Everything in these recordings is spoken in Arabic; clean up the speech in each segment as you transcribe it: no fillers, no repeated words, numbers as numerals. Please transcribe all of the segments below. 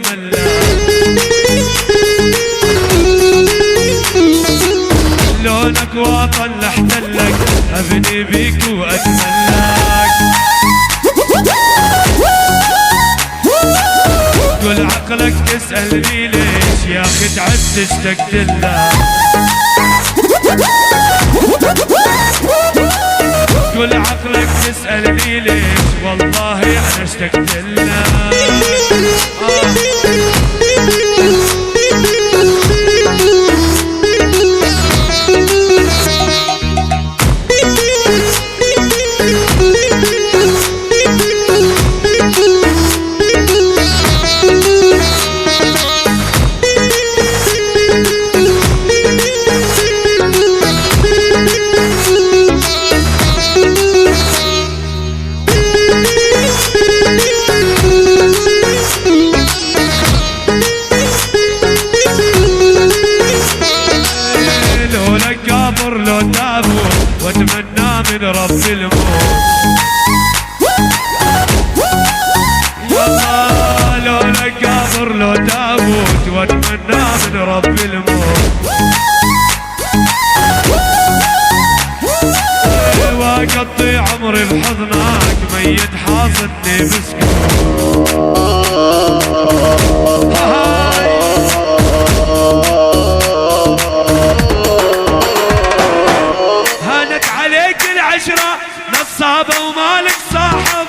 واتملك، لونك وطن احتلك ابني بيك واتملك، كل عقلك تسألني ليش يا اخي تعبت اشتقت لك، كل عقلك تسألني ليش والله انا اشتقت لك. لو تابوت واتمنى من رب الموت، يلا لو لك قبر لو تابوت واتمنى من رب الموت، واقضي عمري بحضنك ميت حاصدني بسكوت، العشرة نصابة ومالك صاحب،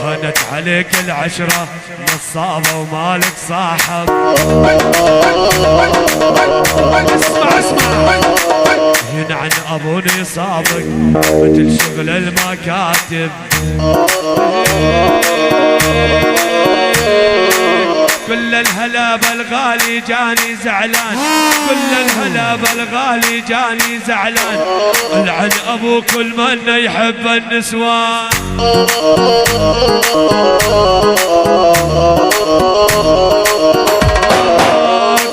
هانت عليك العشرة نصابة ومالك صاحب، اسمع اسمع ينعن ابوني صابك مثل شغل المكاتب، كل الهلا بالغالي جاني زعلان، كل الهلا بالغالي جاني زعلان، العن ابو كل من يحب النسوان،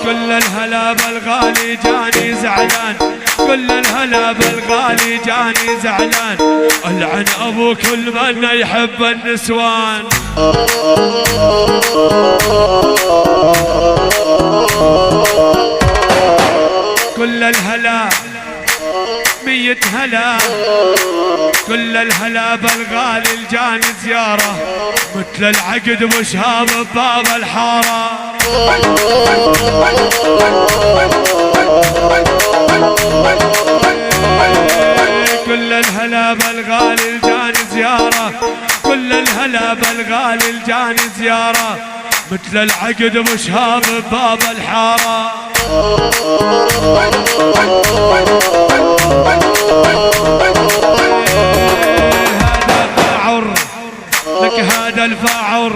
كل الهلا بالغالي جاني زعلان، كل الهلا بالغالي جاني زعلان، العن ابو كل من يحب النسوان، كل الهلا مية هلا، كل الهلا بالغالي الجاني زيارة مثل العقد وشهاب بباب الحارة، كل الهلا بالغالي الجاني زيارة، كل الهلا بالغالي الجاني زيارة مثل العقد وشهاب بباب الحارة، هذا فاعر لك هذا الفاعر،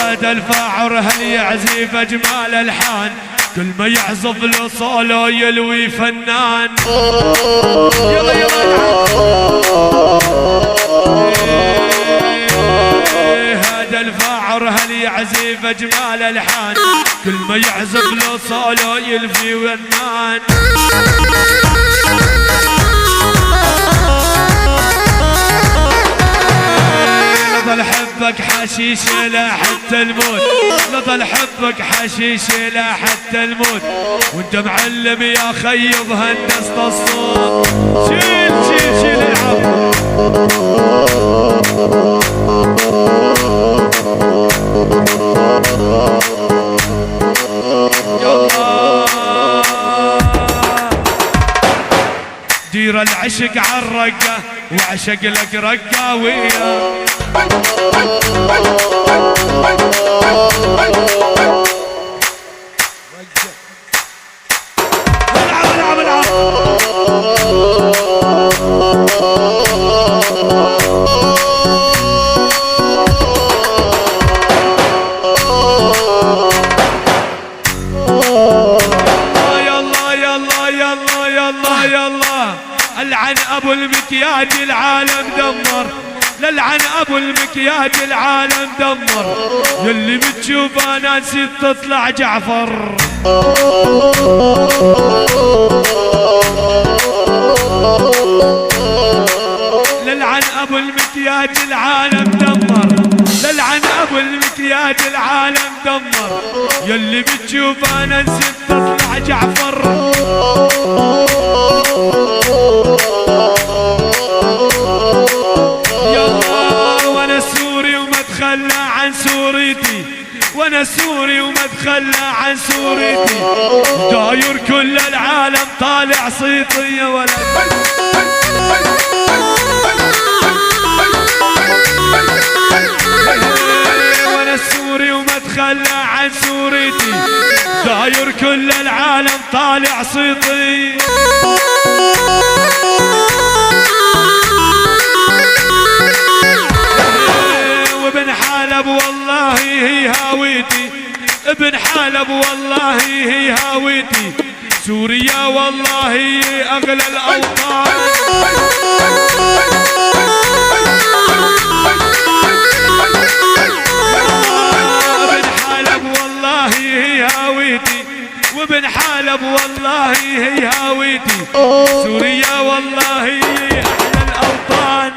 هذا الفاعر هل يعزف اجمال الحان، كل ما يعزف له صولو يلوي فنان، يلا يلا هذا الفاعر هل يعزف اجمال الحان، كل ما يعزف له صولو يلفي فنان، لظل حبك حشيش لا حتى الموت، لظل حبك حشيش لا حتى الموت، وانت معلم يا خيب هندسة الصوت، شيل شيل شيل العب، دير العشق عالرقة وعشق لك رقة ويا العب العب العب للعن ابو المكياج العالم دمر، للعن ابو المكياج العالم دمر، يلي بتشوفه ناسي تطلع جعفر. للعن ابو المكياج العالم دمر، للعن ابو المكياج العالم دمر، يلي بتشوف انا نسيت تطلع جعفر. يلا وانا سوري وما اتخلى عن سوريتي، وانا سوري وما اتخلى عن سوريتي، داير كل العالم طالع صيتي يا ولد. وانا سوري وما اتخلى عن سوريتي، داير كل العالم طالع صيتي. وابن حلب والله هي هاويتي، ابن حلب والله هي هاويتي، سوريا والله هي اغلى الاوطان. ابن حلب والله هي هاويتي، وابن حلب والله هي هاويتي، سوريا والله هي احلى الاوطان.